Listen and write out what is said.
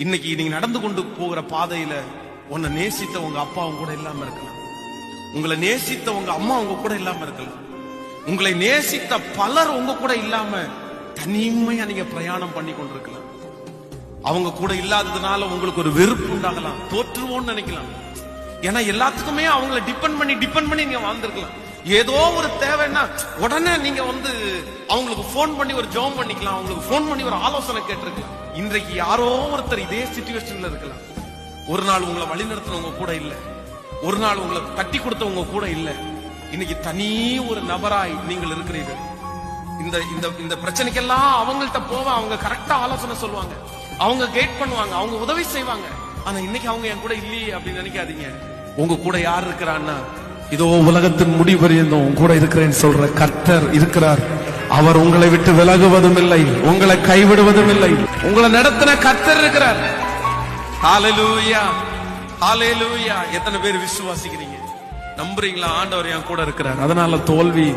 இன்னைக்கு நீங்க நடந்து கொண்டு போகிற பாதையில உன்னை நேசித்த உங்க அப்பா உங்க கூட இல்லாம இருக்கலாம். உங்களை நேசித்த உங்க அம்மா உங்க கூட இல்லாம இருக்கலாம். உங்களை நேசித்த பலர் உங்க கூட இல்லாம தனிமையா நீங்க பிரயாணம் பண்ணி கொண்டிருக்கலாம். அவங்க கூட இல்லாததுனால உங்களுக்கு ஒரு வெறுப்பு உண்டாகலாம், தோற்றுவோம்னு நினைக்கலாம். ஏன்னா எல்லாத்துக்குமே அவங்களை டிபெண்ட் பண்ணி நீங்க வாழ்ந்திருக்கலாம். ஏதோ ஒரு தேவைன்னா உடனே நீங்க அவங்களுக்கு போன் பண்ணி ஒரு ஜெபம் பண்ணிக்கலாம், அவங்களுக்கு போன் பண்ணி ஒரு ஆலோசனை கேட்டிருக்கலாம். இன்றைக்கு யாரோ ஒருத்தர் இதே சிச்சுவேஷன்ல இருக்கலாம். ஒரு நாள் உங்களை வழி நடத்தினவங்க கூட இல்ல, ஒரு நாள் உங்களை தட்டி கொடுத்தவங்க கூட இல்ல. இன்னைக்கு தனி ஒரு நபராய் நீங்கள் இருக்கிறீர்கள். இந்த பிரச்சனைக்கெல்லாம் அவங்கள்ட்ட போவ, அவங்க கரெக்டா ஆலோசனை சொல்லுவாங்க, அவங்க கைட் பண்ணுவாங்க, அவங்க உதவி செய்வாங்க. ஆனா இன்னைக்கு அவங்க என் கூட இல்லையே அப்படின்னு நினைக்காதீங்க. உங்க கூட யார் இருக்கிறான்னா, இதோ உலகத்தின் முடிவறிந்தும் உங்க கூட இருக்கிறேன்னு சொல்ற கர்த்தர் இருக்கிறார். அவர் உங்களை விட்டு விலகுவதும் இல்லை, உங்களை கைவிடுவதும் இல்லை. உங்களை நடத்தின கர்த்தர் இருக்கிறார். ஹalleluya, ஹalleluya. எத்தனை பேர் விசுவாசிக்கிறீங்க, நம்புறீங்களா? ஆண்டவர் என் கூட இருக்கிறார், அதனால தோல்வி